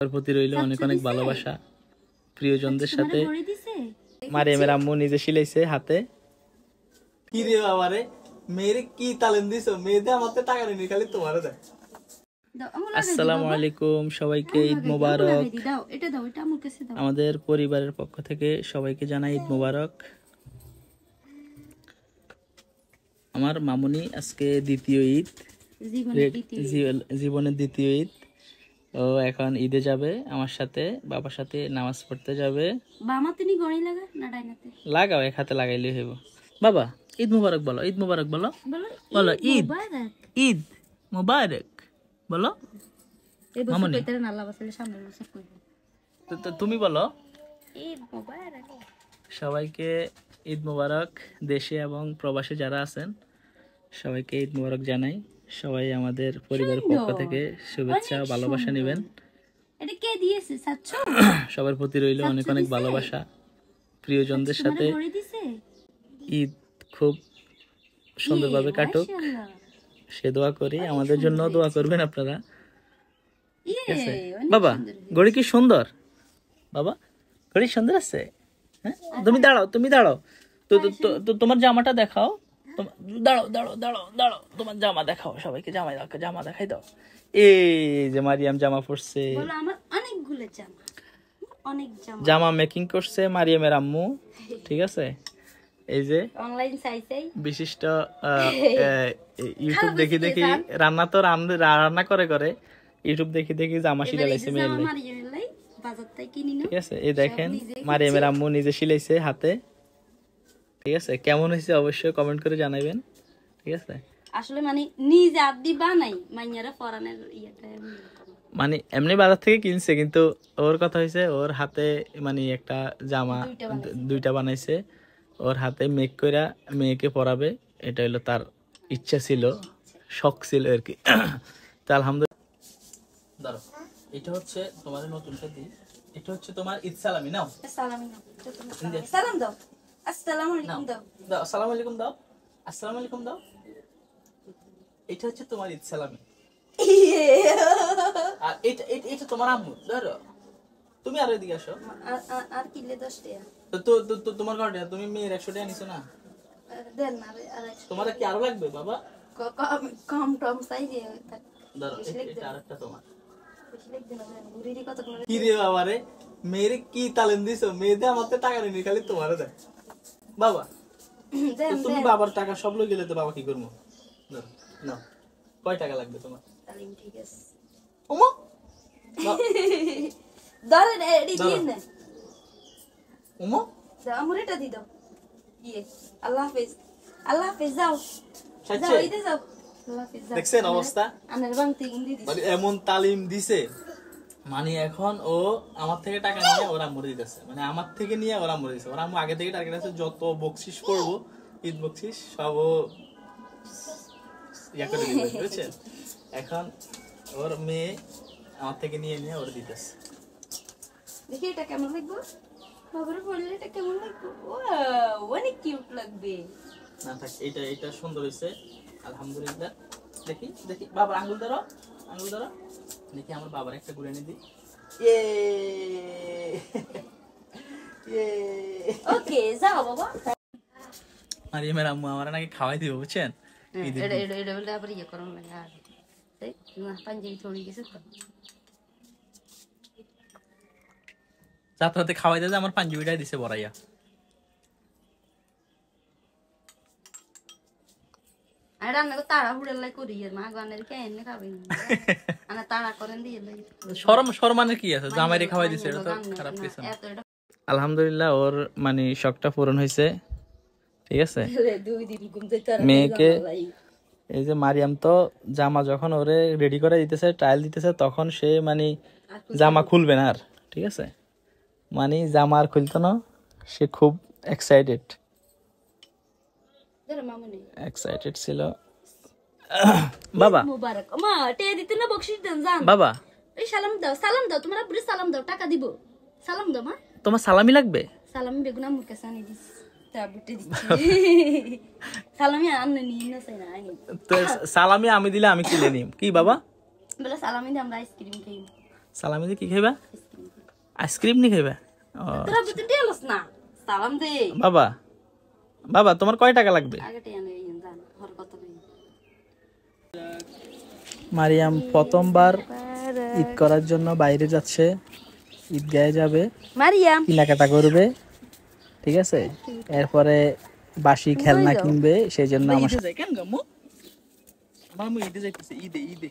তার প্রতি রইল অনেক অনেক ভালোবাসা প্রিয়জনদের সাথে। মারিয়ামের আম্মু নিজে সিলাইছে হাতে। কি রে বাবা রে, মেয়েরে কি তালিম দিছো? মেয়েদের আমার টাকা নেই, খালি তোমারও দেয়। আসসালামু আলাইকুম, সবাইকে ঈদ মোবারক। আমাদের পরিবারের পক্ষ থেকে সবাইকে জানাই ঈদ মোবারক। আমার মামুনি আজকে দ্বিতীয় ঈদ, জীবনের দ্বিতীয় ঈদ। ও এখন ঈদে যাবে আমার সাথে, বাবার সাথে নামাজ পড়তে যাবে। লাগাও, এক হাতে লাগাইলে হইব। বাবা ঈদ মুবারক বলো, ঈদ মুবারক বলো, বলো ঈদ ঈদ মুবারক বলো। তুমি বলো ঈদ মুবারক। সবাইকে ঈদ মুবারক, দেশে এবং প্রবাসে যারা আছেন সবাইকে ঈদ মুবারক জানাই। সবাই আমাদের পরিবারের পক্ষ থেকে শুভেচ্ছা ভালোবাসা নেবেন। সবার প্রতি রইল অনেক অনেক ভালোবাসা প্রিয়জনদের সাথে। ঈদ খুব সুন্দরভাবে কাটুক সে দোয়া করি, আমাদের জন্য দোয়া করবেন আপনারা। ঠিক আছে বাবা, ঘড়ি কি সুন্দর বাবা, ঘড়ি সুন্দর আছে। হ্যাঁ তুমি দাঁড়াও, তুমি দাঁড়াও তো তোমার জামাটা দেখাও। দাঁড়াও দাঁড়াও দাঁড়াও দাঁড়াও, তোমার জামা দেখাও, সবাইকে জামা দেখাই দাও। এই যে মারিয়াম জামা পরছে, জামা মেকিং করছে মারিয়ামের আম্মু। ঠিক আছে, এই যে বিশিষ্ট ইউটিউব দেখি দেখি রান্না করে ইউটিউব দেখি দেখি জামা সিলাইছে মেয়ের। ঠিক আছে, এই দেখেন মারিয়ামের আম্মু নিজে সিলাইছে হাতে। ঠিক আছে, কেমন হয়েছে অবশ্যই কমেন্ট করে জানাবেন। ঠিক আছে, আসলে মানে নিজে আদি বানাই মাইয়ারা ফরানের ইয়েটা, মানে এমনি বাজার থেকে কিনছে, কিন্তু ওর কথা হয়েছে ওর হাতে মানে একটা জামা দুইটা বানাইছে, ওর হাতে মেক কইরা মেয়েকে পরাবে। এটা হলো তার ইচ্ছা ছিল, শখ ছিল আর কি। তো আলহামদুলিল্লাহ। দাঁড়াও, এটা হচ্ছে তোমার নতুন শাড়ি, এটা হচ্ছে তোমার ঈদ সালামি। নাও সালামি, নাও সালাম দাও, আসসালামু আলাইকুম দাও, দাও আসসালামু আলাইকুম দাও, আসসালামু আলাইকুম দাও। এটা হচ্ছে তোমার ঈদ সালামি। আর এটা এটা তোমার আম্মু। ধরো তুমি আর এদিকে আসো। আর কিলে 10 টাকা তো তোমার কারণে তুমি মেয়ের 100 টাকা নিছো না? দেন না, তোমার কি আরো লাগবে বাবা? কম টম সাইজে ধরো, এটা আরেকটা তোমার। কি রে বাবা রে, মেয়েরে কি তালিম দিছো? মেয়েদের আমার টাকা নেই, খালি তোমারও দেয়। বাবা তুমি বাবার টাকা সব লই গেলে তো বাবা কি করবো? না, কয় টাকা লাগবে তোমার? ঠিক আছে ওমা দাঁড়া রে, এডি দিন না ওমা, দাও আমরে এটা দি দাও। ইয়ে আল্লাহ হাফেজ, আল্লাহ হাফেজ, যাও যাও ইদে যাও, আল্লাহ হাফেজ। দেখছেন অবস্থা, আনের বাংতি ইন্দি দিছে, মানে এমন তালিম দিছে। মানে এখন ও আমার থেকে টাকা নিয়ে ওরা মরে দিতেছে, মানে আমার থেকে নিয়ে ওরা মরে দিতেছে। ওরা আগে থেকে টার্গেট আছে যত বকশিস করবো, ঈদ বকশিস সব ইয়া করে দিবে, বুঝছেন? এখন ওর মেয়ে আমার থেকে নিয়ে নিয়ে ওর দিতেছে। দেখি এটা কেমন লাগবে বাবার পরলে, এটা কেমন লাগবে? ওয়াও অনেক কিউট লাগবে। না থাক, এটা সুন্দর হইছে আলহামদুলিল্লাহ। দেখি দেখি বাবা আঙ্গুল ধরো, আঙ্গুল ধরো, দেখি আমার বাবার একটা ঘুরে এনে দিই। ওকে যাও বাবা। মারিয়ামের আম্মু আমার নাকি খাওয়াই দিবে, বুঝছেন? এটা বলে আবার ইয়ে করুন লাগে, আর পাঞ্জাবি থড়ি গেছে তো যাত্রাতে খাওয়াই দিয়ে আমার পাঞ্জাবিটাই দিছে বড়াইয়া। আলহামদুলিল্লাহ ওর মানে শখটা পূরণ হয়েছে। ঠিক আছে, মেয়েকে এই যে মারিয়াম তো জামা যখন ওরে রেডি করে দিতেছে, ট্রায়াল দিতেছে, তখন সে মানে জামা খুলবে না আর। ঠিক আছে, মানে জামা আর খুলতো না, সে খুব এক্সাইটেড ছিল। বাবা বাবা সালাম দাও, সালাম দাও, তোমার আপুরে সালাম দাও, টাকা দিব, সালাম দাও মা। তোমার সালামি লাগবে? সালামি বেগুন আম্মুর কাছে আনি দিছি, সালামি আনলে নিয়ে না চাই না, তো সালামি আমি দিলে আমি কিনে নিম। কি বাবা বলে সালামি দিয়ে আমরা আইসক্রিম খাই? সালামি দিয়ে কি খাইবা? আইসক্রিম নি খাইবা? তোরা বুঝতে দিলস না সালাম দে। বাবা বাবা তোমার কয় টাকা লাগবে? আগে টিয়া নেই জান হর কত নেই। মারিয়াম প্রথমবার ঈদ করার জন্য বাইরে যাচ্ছে, ঈদগাহে যাবে, মারিয়াম কেনাকাটা করবে, ঠিক আছে? এরপরে বাসি খেলনা কিনবে, সেই জন্য আমার সাথে। কেন গামু? মামু ঈদে যাইতেছে, ঈদে ঈদে